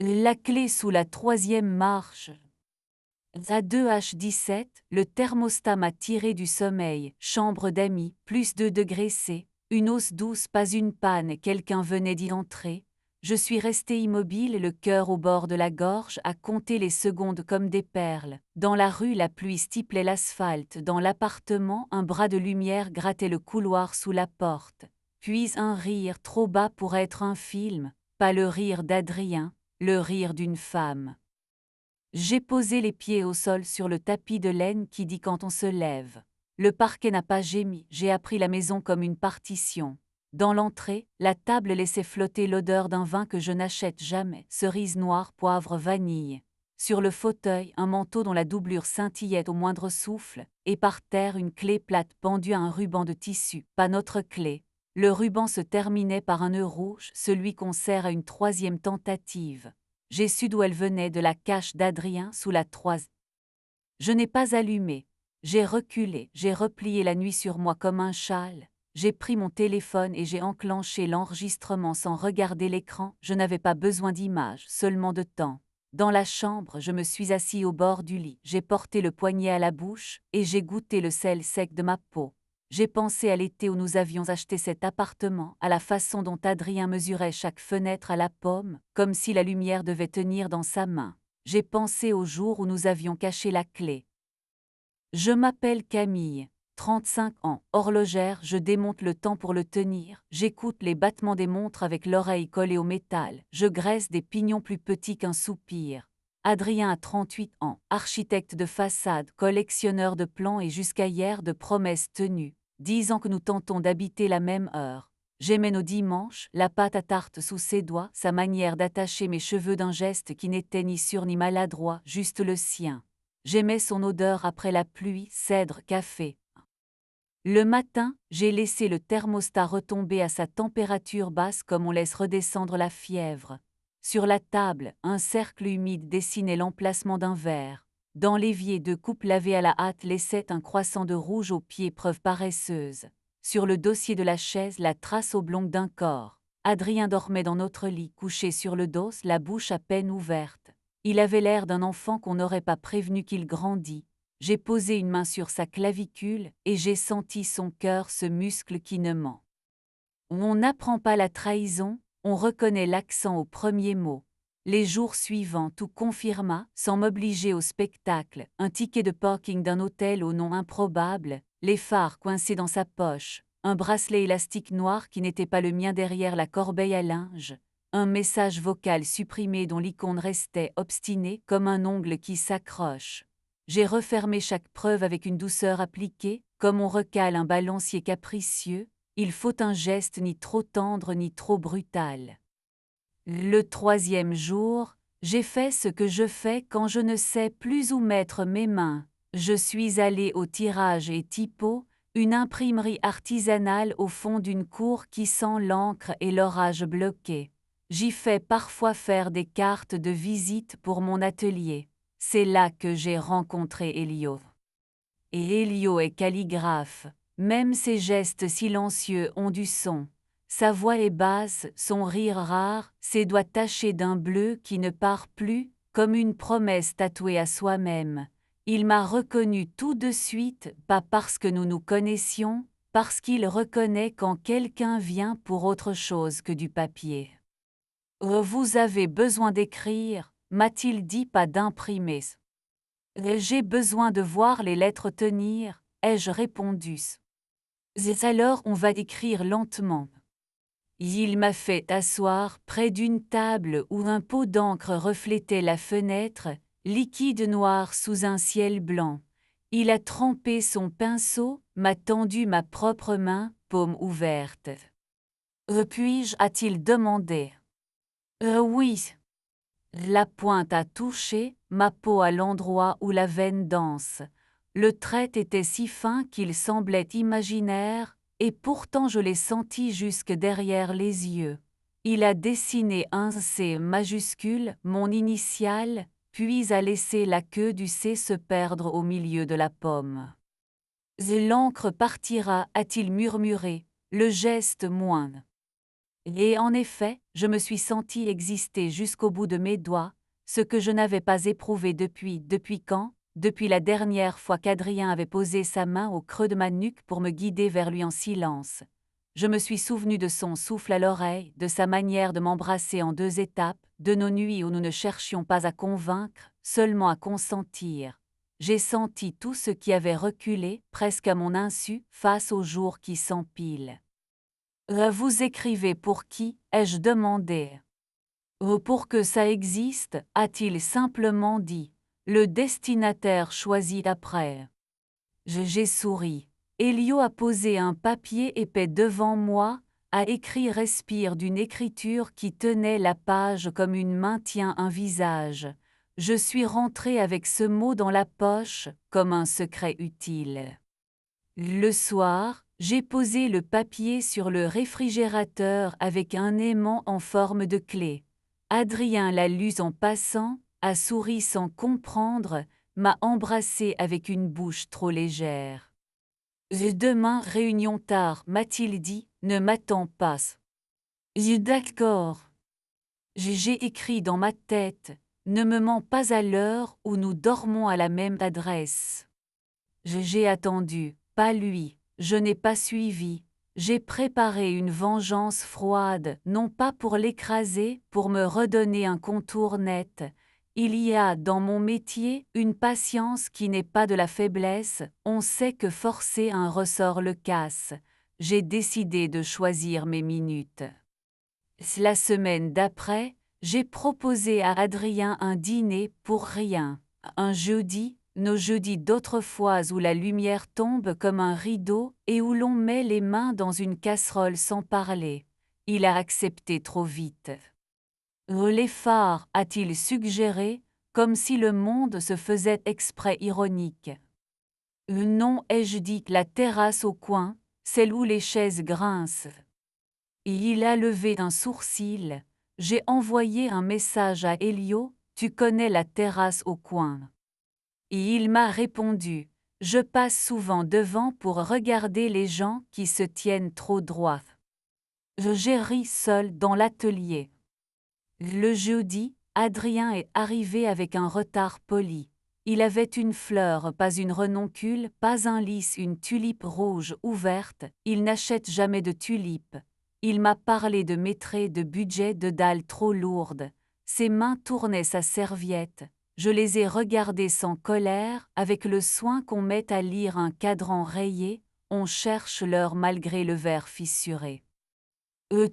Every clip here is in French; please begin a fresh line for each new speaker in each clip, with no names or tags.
La clé sous la troisième marche. À 2h17, le thermostat m'a tiré du sommeil. Chambre d'amis, plus 2 degrés C. Une hausse douce, pas une panne, quelqu'un venait d'y entrer. Je suis resté immobile, le cœur au bord de la gorge, à compter les secondes comme des perles. Dans la rue, la pluie stiplait l'asphalte. Dans l'appartement, un bras de lumière grattait le couloir sous la porte. Puis un rire trop bas pour être un film. Pas le rire d'Adrien, le rire d'une femme. J'ai posé les pieds au sol sur le tapis de laine qui dit quand on se lève. Le parquet n'a pas gémi, j'ai appris la maison comme une partition. Dans l'entrée, la table laissait flotter l'odeur d'un vin que je n'achète jamais, cerise noire, poivre, vanille. Sur le fauteuil, un manteau dont la doublure scintillait au moindre souffle, et par terre une clé plate pendue à un ruban de tissu, pas notre clé. Le ruban se terminait par un nœud rouge, celui qu'on serre à une troisième tentative. J'ai su d'où elle venait, de la cache d'Adrien sous la toise. Je n'ai pas allumé. J'ai reculé, j'ai replié la nuit sur moi comme un châle. J'ai pris mon téléphone et j'ai enclenché l'enregistrement sans regarder l'écran. Je n'avais pas besoin d'images, seulement de temps. Dans la chambre, je me suis assis au bord du lit. J'ai porté le poignet à la bouche et j'ai goûté le sel sec de ma peau. J'ai pensé à l'été où nous avions acheté cet appartement, à la façon dont Adrien mesurait chaque fenêtre à la pomme, comme si la lumière devait tenir dans sa main. J'ai pensé au jour où nous avions caché la clé. Je m'appelle Camille, 35 ans, horlogère, je démonte le temps pour le tenir, j'écoute les battements des montres avec l'oreille collée au métal, je graisse des pignons plus petits qu'un soupir. Adrien a 38 ans, architecte de façade, collectionneur de plans et jusqu'à hier de promesses tenues. 10 ans que nous tentons d'habiter la même heure. J'aimais nos dimanches, la pâte à tarte sous ses doigts, sa manière d'attacher mes cheveux d'un geste qui n'était ni sûr ni maladroit, juste le sien. J'aimais son odeur après la pluie, cèdre, café. Le matin, j'ai laissé le thermostat retomber à sa température basse comme on laisse redescendre la fièvre. Sur la table, un cercle humide dessinait l'emplacement d'un verre. Dans l'évier, 2 coupes lavées à la hâte laissaient un croissant de rouge aux pieds, preuve paresseuse. Sur le dossier de la chaise, la trace oblongue d'un corps. Adrien dormait dans notre lit, couché sur le dos, la bouche à peine ouverte. Il avait l'air d'un enfant qu'on n'aurait pas prévenu qu'il grandit. J'ai posé une main sur sa clavicule et j'ai senti son cœur, ce muscle qui ne ment. On n'apprend pas la trahison, on reconnaît l'accent au premier mot. Les jours suivants, tout confirma, sans m'obliger au spectacle, un ticket de parking d'un hôtel au nom improbable, les phares coincés dans sa poche, un bracelet élastique noir qui n'était pas le mien derrière la corbeille à linge, un message vocal supprimé dont l'icône restait obstinée comme un ongle qui s'accroche. J'ai refermé chaque preuve avec une douceur appliquée, comme on recale un balancier capricieux. Il faut un geste ni trop tendre ni trop brutal. Le troisième jour, j'ai fait ce que je fais quand je ne sais plus où mettre mes mains. Je suis allé au Tirage et Typo, une imprimerie artisanale au fond d'une cour qui sent l'encre et l'orage bloqué. J'y fais parfois faire des cartes de visite pour mon atelier. C'est là que j'ai rencontré Elio. Et Elio est calligraphe. Même ses gestes silencieux ont du son. Sa voix est basse, son rire rare, ses doigts tachés d'un bleu qui ne part plus, comme une promesse tatouée à soi-même. Il m'a reconnu tout de suite, pas parce que nous nous connaissions, parce qu'il reconnaît quand quelqu'un vient pour autre chose que du papier. Vous avez besoin d'écrire, m'a-t-il dit, pas d'imprimer. J'ai besoin de voir les lettres tenir, ai-je répondu. Alors on va écrire lentement. Il m'a fait asseoir près d'une table où un pot d'encre reflétait la fenêtre, liquide noir sous un ciel blanc. Il a trempé son pinceau, m'a tendu ma propre main, paume ouverte. Puis-je, a-t-il demandé. Oui. La pointe a touché ma peau à l'endroit où la veine danse. Le trait était si fin qu'il semblait imaginaire, et pourtant je l'ai senti jusque derrière les yeux. Il a dessiné un C majuscule, mon initiale, puis a laissé la queue du C se perdre au milieu de la pomme. L'encre partira, a-t-il murmuré, le geste moindre. Et en effet, je me suis senti exister jusqu'au bout de mes doigts, ce que je n'avais pas éprouvé depuis quand? Depuis la dernière fois qu'Adrien avait posé sa main au creux de ma nuque pour me guider vers lui en silence. Je me suis souvenu de son souffle à l'oreille, de sa manière de m'embrasser en 2 étapes, de nos nuits où nous ne cherchions pas à convaincre, seulement à consentir. J'ai senti tout ce qui avait reculé, presque à mon insu, face aux jours qui s'empilent. Vous écrivez pour qui? Ai-je demandé. Pour que ça existe, a-t-il simplement dit. Le destinataire choisi après. J'ai souri. Elio a posé un papier épais devant moi, a écrit respire d'une écriture qui tenait la page comme une main tient un visage. Je suis rentré avec ce mot dans la poche, comme un secret utile. Le soir, j'ai posé le papier sur le réfrigérateur avec un aimant en forme de clé. Adrien l'a lu en passant, a souri sans comprendre, m'a embrassé avec une bouche trop légère. Demain réunion tard, m'a-t-il dit, ne m'attends pas. D'accord. J'ai écrit dans ma tête, ne me mens pas à l'heure où nous dormons à la même adresse. J'ai attendu, pas lui, je n'ai pas suivi. J'ai préparé une vengeance froide, non pas pour l'écraser, pour me redonner un contour net. Il y a dans mon métier une patience qui n'est pas de la faiblesse, on sait que forcer un ressort le casse. J'ai décidé de choisir mes minutes. La semaine d'après, j'ai proposé à Adrien un dîner pour rien. Un jeudi, nos jeudis d'autrefois où la lumière tombe comme un rideau et où l'on met les mains dans une casserole sans parler. Il a accepté trop vite. Les phares, a-t-il suggéré, comme si le monde se faisait exprès ironique. Non, ai-je dit, la terrasse au coin, celle où les chaises grincent. Et il a levé un sourcil. J'ai envoyé un message à Elio, tu connais la terrasse au coin. Et il m'a répondu, je passe souvent devant pour regarder les gens qui se tiennent trop droit. J'ai ri seul dans l'atelier. Le jeudi, Adrien est arrivé avec un retard poli. Il avait une fleur, pas une renoncule, pas un lys, une tulipe rouge ouverte, il n'achète jamais de tulipes. Il m'a parlé de métré, de budget, de dalles trop lourdes. Ses mains tournaient sa serviette. Je les ai regardées sans colère, avec le soin qu'on met à lire un cadran rayé, on cherche l'heure malgré le verre fissuré.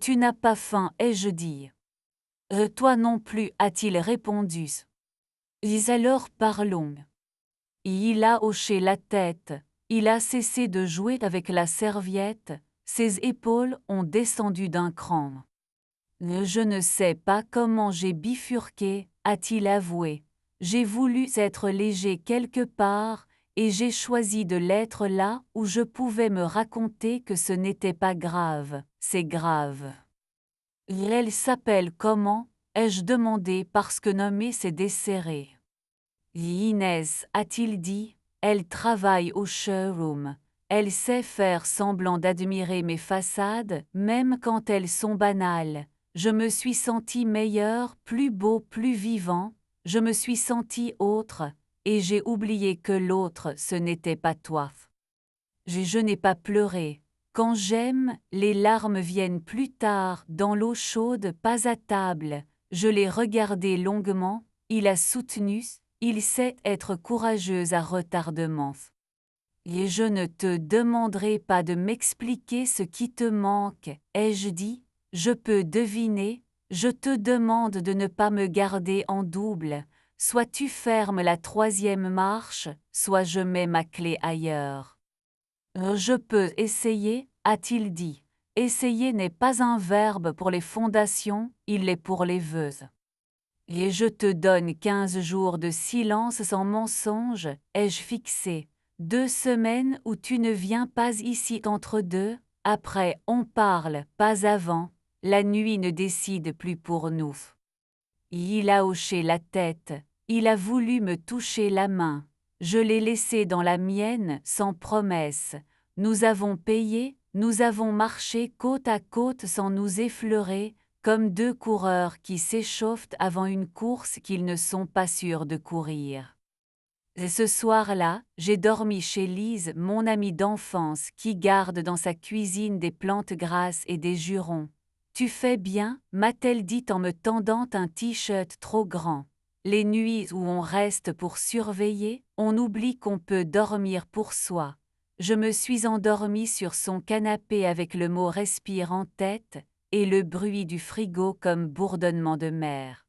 Tu n'as pas faim, ai-je dit. Toi non plus, a-t-il répondu. Alors parlons. Il a hoché la tête, il a cessé de jouer avec la serviette, ses épaules ont descendu d'un cran. Je ne sais pas comment j'ai bifurqué, a-t-il avoué. J'ai voulu être léger quelque part, et j'ai choisi de l'être là où je pouvais me raconter que ce n'était pas grave, c'est grave. Elle s'appelle comment? Ai-je demandé parce que nommer c'est desserré. Inès, a-t-il dit, elle travaille au showroom. Elle sait faire semblant d'admirer mes façades, même quand elles sont banales. Je me suis senti meilleur, plus beau, plus vivant. Je me suis senti autre, et j'ai oublié que l'autre ce n'était pas toi. Je n'ai pas pleuré. Quand j'aime, les larmes viennent plus tard, dans l'eau chaude, pas à table. Je l'ai regardé longuement, il a soutenu, il sait être courageux à retardement. Et je ne te demanderai pas de m'expliquer ce qui te manque, ai-je dit, je peux deviner, je te demande de ne pas me garder en double, soit tu fermes la 3e marche, soit je mets ma clé ailleurs. Je peux essayer, a-t-il dit. Essayer n'est pas un verbe pour les fondations, il l'est pour les vœux. Et je te donne 15 jours de silence sans mensonge, ai-je fixé. 2 semaines où tu ne viens pas ici entre deux, après on parle, pas avant, la nuit ne décide plus pour nous. Il a hoché la tête, il a voulu me toucher la main. Je l'ai laissé dans la mienne, sans promesse. Nous avons payé, Nous avons marché côte à côte sans nous effleurer, comme deux coureurs qui s'échauffent avant une course qu'ils ne sont pas sûrs de courir. Et ce soir-là, j'ai dormi chez Lise, mon amie d'enfance, qui garde dans sa cuisine des plantes grasses et des jurons. Tu fais bien, m'a-t-elle dit en me tendant un t-shirt trop grand. Les nuits où on reste pour surveiller, on oublie qu'on peut dormir pour soi. Je me suis endormie sur son canapé avec le mot respire en tête, et le bruit du frigo comme bourdonnement de mer.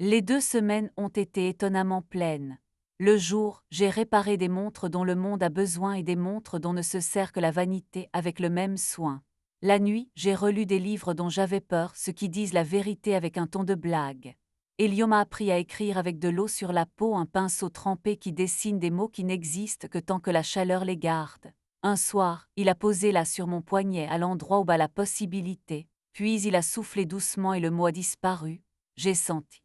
Les 2 semaines ont été étonnamment pleines. Le jour, j'ai réparé des montres dont le monde a besoin et des montres dont ne se sert que la vanité avec le même soin. La nuit, j'ai relu des livres dont j'avais peur, ceux qui disent la vérité avec un ton de blague. Elio m'a appris à écrire avec de l'eau sur la peau, un pinceau trempé qui dessine des mots qui n'existent que tant que la chaleur les garde. Un soir, il a posé là sur mon poignet à l'endroit où bat la possibilité, puis il a soufflé doucement et le mot a disparu. J'ai senti.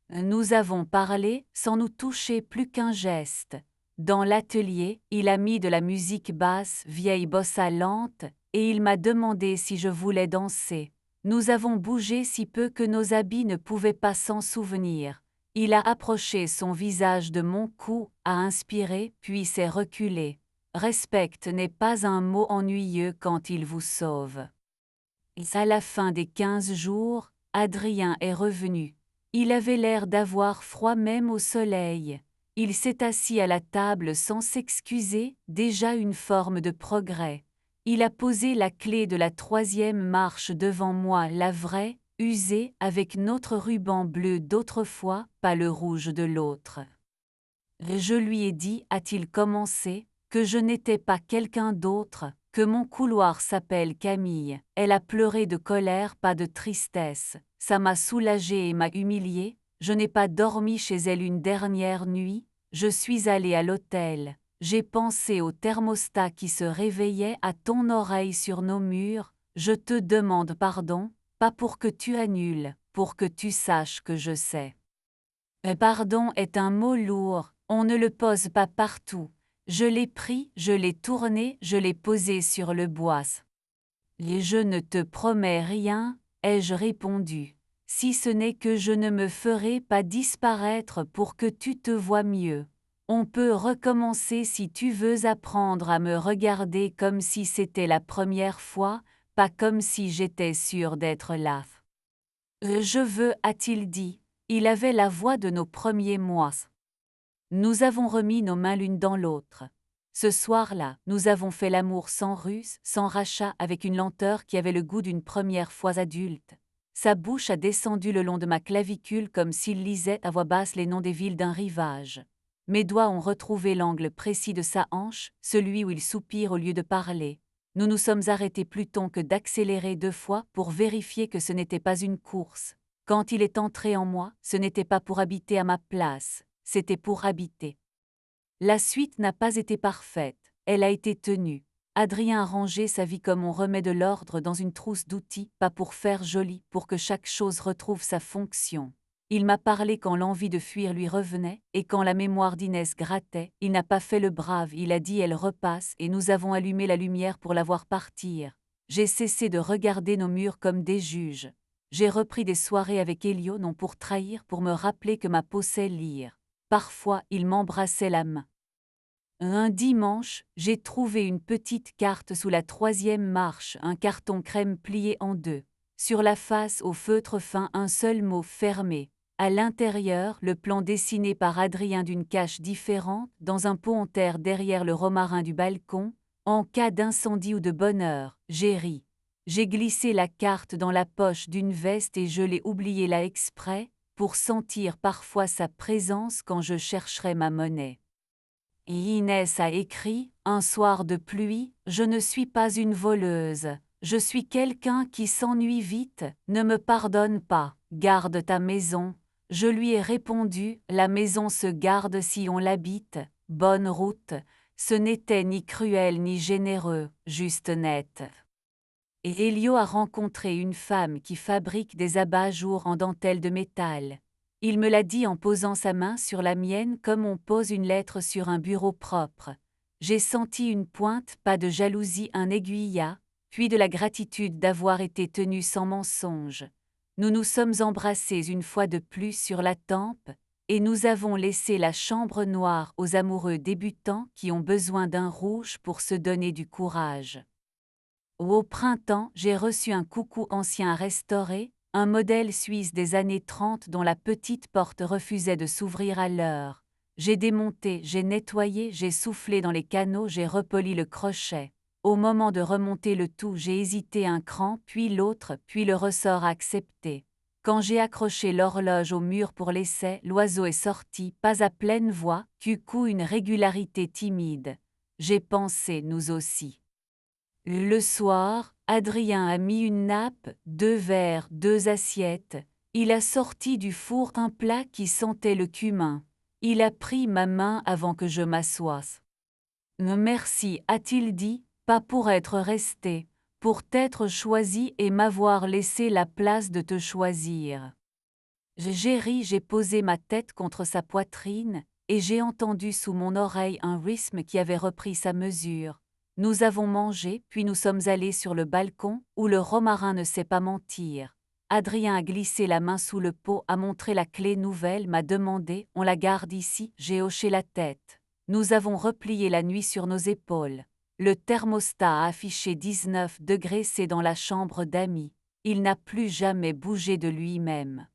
Nous avons parlé sans nous toucher plus qu'un geste. Dans l'atelier, il a mis de la musique basse, vieille bossa lente, et il m'a demandé si je voulais danser. Nous avons bougé si peu que nos habits ne pouvaient pas s'en souvenir. Il a approché son visage de mon cou, a inspiré, puis s'est reculé. Respecte n'est pas un mot ennuyeux quand il vous sauve. À la fin des 15 jours, Adrien est revenu. Il avait l'air d'avoir froid même au soleil. Il s'est assis à la table sans s'excuser, déjà une forme de progrès. Il a posé la clé de la 3e marche devant moi, la vraie, usée, avec notre ruban bleu d'autrefois, pas le rouge de l'autre. Je lui ai dit, a-t-il commencé, que je n'étais pas quelqu'un d'autre, que mon couloir s'appelle Camille. Elle a pleuré de colère, pas de tristesse. Ça m'a soulagée et m'a humiliée. Je n'ai pas dormi chez elle une dernière nuit. Je suis allée à l'hôtel. J'ai pensé au thermostat qui se réveillait à ton oreille sur nos murs. Je te demande pardon, pas pour que tu annules, pour que tu saches que je sais. Pardon est un mot lourd, on ne le pose pas partout. Je l'ai pris, je l'ai tourné, je l'ai posé sur le bois. Et je ne te promets rien, ai-je répondu, si ce n'est que je ne me ferai pas disparaître pour que tu te vois mieux. On peut recommencer si tu veux apprendre à me regarder comme si c'était la première fois, pas comme si j'étais sûre d'être là. Je veux, a-t-il dit. Il avait la voix de nos premiers mois. Nous avons remis nos mains l'une dans l'autre. Ce soir-là, nous avons fait l'amour sans ruse, sans rachat, avec une lenteur qui avait le goût d'une première fois adulte. Sa bouche a descendu le long de ma clavicule comme s'il lisait à voix basse les noms des villes d'un rivage. Mes doigts ont retrouvé l'angle précis de sa hanche, celui où il soupire au lieu de parler. Nous nous sommes arrêtés plutôt que d'accélérer 2 fois pour vérifier que ce n'était pas une course. Quand il est entré en moi, ce n'était pas pour habiter à ma place, c'était pour habiter. La suite n'a pas été parfaite, elle a été tenue. Adrien a rangé sa vie comme on remet de l'ordre dans une trousse d'outils, pas pour faire joli, pour que chaque chose retrouve sa fonction. Il m'a parlé quand l'envie de fuir lui revenait, et quand la mémoire d'Inès grattait, il n'a pas fait le brave, il a dit elle repasse, et nous avons allumé la lumière pour la voir partir. J'ai cessé de regarder nos murs comme des juges. J'ai repris des soirées avec Elio non pour trahir, pour me rappeler que ma peau sait lire. Parfois, il m'embrassait la main. Un dimanche, j'ai trouvé une petite carte sous la 3e marche, un carton crème plié en 2. Sur la face, au feutre fin, un seul mot fermé. À l'intérieur, le plan dessiné par Adrien d'une cache différente, dans un pot en terre derrière le romarin du balcon. En cas d'incendie ou de bonheur, j'ai ri. J'ai glissé la carte dans la poche d'une veste et je l'ai oubliée là exprès, pour sentir parfois sa présence quand je chercherai ma monnaie. Et Inès a écrit, un soir de pluie, je ne suis pas une voleuse, je suis quelqu'un qui s'ennuie vite, ne me pardonne pas, garde ta maison. Je lui ai répondu, la maison se garde si on l'habite, bonne route, ce n'était ni cruel ni généreux, juste net. Et Elio a rencontré une femme qui fabrique des abat-jours en dentelle de métal. Il me l'a dit en posant sa main sur la mienne comme on pose une lettre sur un bureau propre. J'ai senti une pointe, pas de jalousie, un aiguillat, puis de la gratitude d'avoir été tenu sans mensonge. Nous nous sommes embrassés une fois de plus sur la tempe, et nous avons laissé la chambre noire aux amoureux débutants qui ont besoin d'un rouge pour se donner du courage. Au printemps, j'ai reçu un coucou ancien restauré, un modèle suisse des années 30 dont la petite porte refusait de s'ouvrir à l'heure. J'ai démonté, j'ai nettoyé, j'ai soufflé dans les canaux, j'ai repoli le crochet. Au moment de remonter le tout, j'ai hésité un cran, puis l'autre, puis le ressort accepté. Quand j'ai accroché l'horloge au mur pour l'essai, l'oiseau est sorti, pas à pleine voix, cucou, une régularité timide. J'ai pensé, nous aussi. Le soir, Adrien a mis une nappe, 2 verres, 2 assiettes. Il a sorti du four un plat qui sentait le cumin. Il a pris ma main avant que je m'assoisse. Merci, a-t-il dit, pas pour être resté, pour t'être choisi et m'avoir laissé la place de te choisir. J'ai ri, j'ai posé ma tête contre sa poitrine, et j'ai entendu sous mon oreille un rythme qui avait repris sa mesure. Nous avons mangé, puis nous sommes allés sur le balcon, où le romarin ne sait pas mentir. Adrien a glissé la main sous le pot, a montré la clé nouvelle, m'a demandé « On la garde ici ?» J'ai hoché la tête. Nous avons replié la nuit sur nos épaules. Le thermostat a affiché 19 degrés C dans la chambre d'amis. Il n'a plus jamais bougé de lui-même.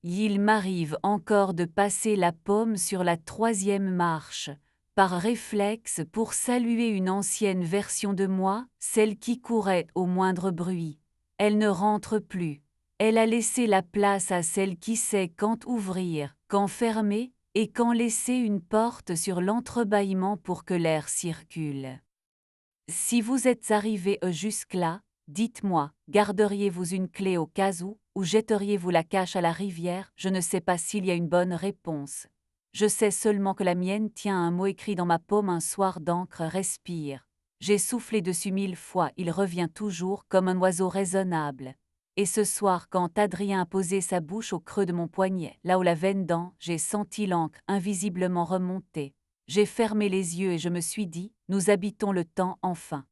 Il m'arrive encore de passer la paume sur la 3e marche, par réflexe pour saluer une ancienne version de moi, celle qui courait au moindre bruit. Elle ne rentre plus. Elle a laissé la place à celle qui sait quand ouvrir, quand fermer, et quand laisser une porte sur l'entrebâillement pour que l'air circule. Si vous êtes arrivé jusque-là, dites-moi, garderiez-vous une clé au cas où, ou jetteriez-vous la cache à la rivière? Je ne sais pas s'il y a une bonne réponse. Je sais seulement que la mienne tient un mot écrit dans ma paume un soir d'encre respire. J'ai soufflé dessus 1000 fois, il revient toujours comme un oiseau raisonnable. Et ce soir, quand Adrien a posé sa bouche au creux de mon poignet, là où la veine dent, j'ai senti l'encre invisiblement remonter. J'ai fermé les yeux et je me suis dit, nous habitons le temps enfin.